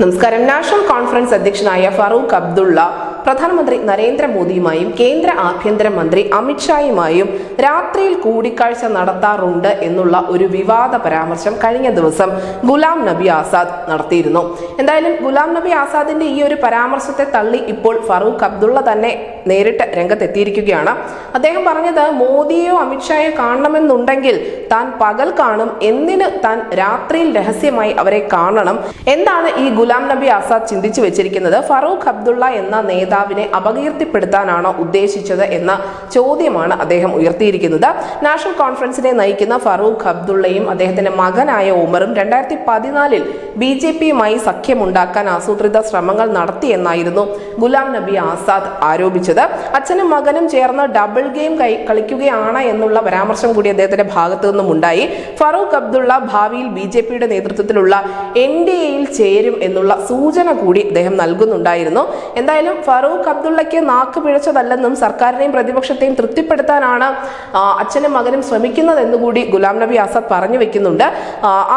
നമസ്കാരം. National conference അധ്യക്ഷനായ ഫറൂഖ് അബ്ദുള്ള പ്രധാനമന്ത്രി നരേന്ദ്രമോദിയുമായും കേന്ദ്ര ആഭ്യന്തരമന്ത്രി അമിത്ഷായുമായും രാത്രിയിൽ കൂടിക്കാഴ്ച നടത്താറുണ്ട് എന്നുള്ള ഒരു വിവാദ പരാമർശം കഴിഞ്ഞ ദിവസം ഗുലാം നബി ആസാദ് നടത്തിയിരുന്നു. എന്തായാലും ഗുലാം നബി ആസാദിന്റെ ഈ ഒരു പരാമർശത്തെ തള്ളി ഇപ്പോൾ ഫറൂഖ് അബ്ദുള്ള തന്നെ നേരിട്ട് രംഗത്തെത്തിയിരിക്കുകയാണ്. അദ്ദേഹം പറഞ്ഞത്, മോദിയോ അമിത്ഷായോ കാണണമെന്നുണ്ടെങ്കിൽ താൻ പകൽ കാണും, എന്തിന് താൻ രാത്രിയിൽ രഹസ്യമായി അവരെ കാണണം? എന്താണ് ഈ ഗുലാം നബി ആസാദ് ചിന്തിച്ചു വെച്ചിരിക്കുന്നത്? ഫറൂഖ് അബ്ദുള്ള എന്ന നേതാവിനെ അപകീർത്തിപ്പെടുത്താനാണോ ഉദ്ദേശിച്ചത് എന്ന ചോദ്യമാണ് അദ്ദേഹം ഉയർത്തിയിരിക്കുന്നത്. നാഷണൽ കോൺഫറൻസിനെ നയിക്കുന്ന ഫറൂഖ് അബ്ദുള്ളയും അദ്ദേഹത്തിന്റെ മകനായ ഉമറും 2014 BJPയുമായി സഖ്യമുണ്ടാക്കാൻ ആസൂത്രിത ശ്രമങ്ങൾ നടത്തിയെന്നായിരുന്നു ഗുലാം നബി ആസാദ് ആരോപിച്ചത്. അച്ഛനും മകനും ചേർന്ന് ഡബിൾ ഗെയിം കളിക്കുകയാണ് എന്നുള്ള പരാമർശം കൂടി അദ്ദേഹത്തിന്റെ ഭാഗത്തു നിന്നും ഉണ്ടായി. ഫറൂഖ് അബ്ദുള്ള ഭാവിയിൽ BJPയുടെ നേതൃത്വത്തിലുള്ള NDAയിൽ ചേരും എന്നുള്ള സൂചന കൂടി അദ്ദേഹം നൽകുന്നുണ്ടായിരുന്നു. എന്തായാലും ഫറൂഖ് അബ്ദുള്ളയ്ക്ക് നാക്ക് പിഴച്ചതല്ലെന്നും സർക്കാരിനെയും പ്രതിപക്ഷത്തെയും തൃപ്തിപ്പെടുത്താനാണ് അച്ഛനും മകനും ശ്രമിക്കുന്നത് എന്നുകൂടി ഗുലാം നബി ആസാദ് പറഞ്ഞു വെക്കുന്നുണ്ട്.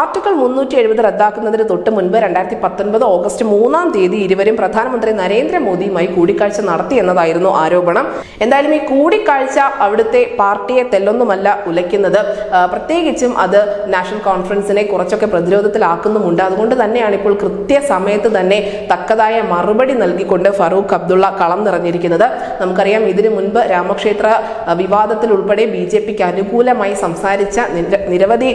ആർട്ടിക്കിൾ 370 റദ്ദാക്കുന്നതിന് തൊട്ട് മുൻപ് 2019 ഓഗസ്റ്റ് 3-ാം തീയതി ഇരുവരും പ്രധാനമന്ത്രി നരേന്ദ്രമോദിയുമായി കൂടിക്കാഴ്ച നടത്തി എന്നതായിരുന്നു ആരോപണം. എന്തായാലും ഈ കൂടിക്കാഴ്ച അവിടുത്തെ പാർട്ടിയെ തെല്ലൊന്നുമല്ല ഉലയ്ക്കുന്നത്. പ്രത്യേകിച്ചും അത് നാഷണൽ കോൺഫറൻസിനെ കുറച്ചൊക്കെ പ്രതിരോധത്തിലാക്കുന്നുമുണ്ട്. അതുകൊണ്ട് തന്നെയാണ് ഇപ്പോൾ കൃത്യസമയത്ത് തന്നെ തക്കതായ മറുപടി നൽകിക്കൊണ്ട് ഫറൂഖ് അബ്ദുള്ള കളം നിറഞ്ഞിരിക്കുന്നത്. നമുക്കറിയാം, ഇതിനു മുൻപ് രാമക്ഷേത്ര വിവാദത്തിൽ ഉൾപ്പെടെ BJPക്ക് അനുകൂലമായി സംസാരിച്ച നിരവധി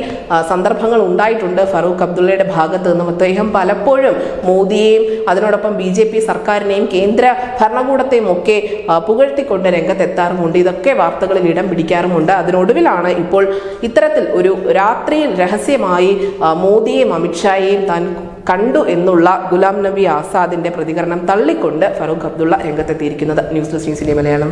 സന്ദർഭങ്ങൾ ഉണ്ടായിട്ടുണ്ട് ഫറൂഖ് അബ്ദുള്ളയുടെ ഭാഗത്ത് നിന്നും. അദ്ദേഹം പലപ്പോഴും മോദിയെയും അതിനോടൊപ്പം BJP സർക്കാരിനെയും കേന്ദ്ര ഭരണകൂടത്തെയും ഒക്കെ പുകഴ്ത്തിക്കൊണ്ട് രംഗത്തെത്താറുമുണ്ട്. ഇതൊക്കെ വാർത്തകളിൽ ഇടം പിടിക്കാറുമുണ്ട്. അതിനൊടുവിലാണ് ഇപ്പോൾ ഇത്തരത്തിൽ ഒരു രാത്രിയിൽ രഹസ്യമായി മോദിയെയും അമിത്ഷായെയും താൻ കണ്ടു എന്നുള്ള ഗുലാം നബി ആസാദിന്റെ പ്രതികരണം തള്ളിക്കൊണ്ട് ഫറൂഖ് അബ്ദുള്ള രംഗത്തെത്തിയിരിക്കുന്നത്. News desk Malayalam.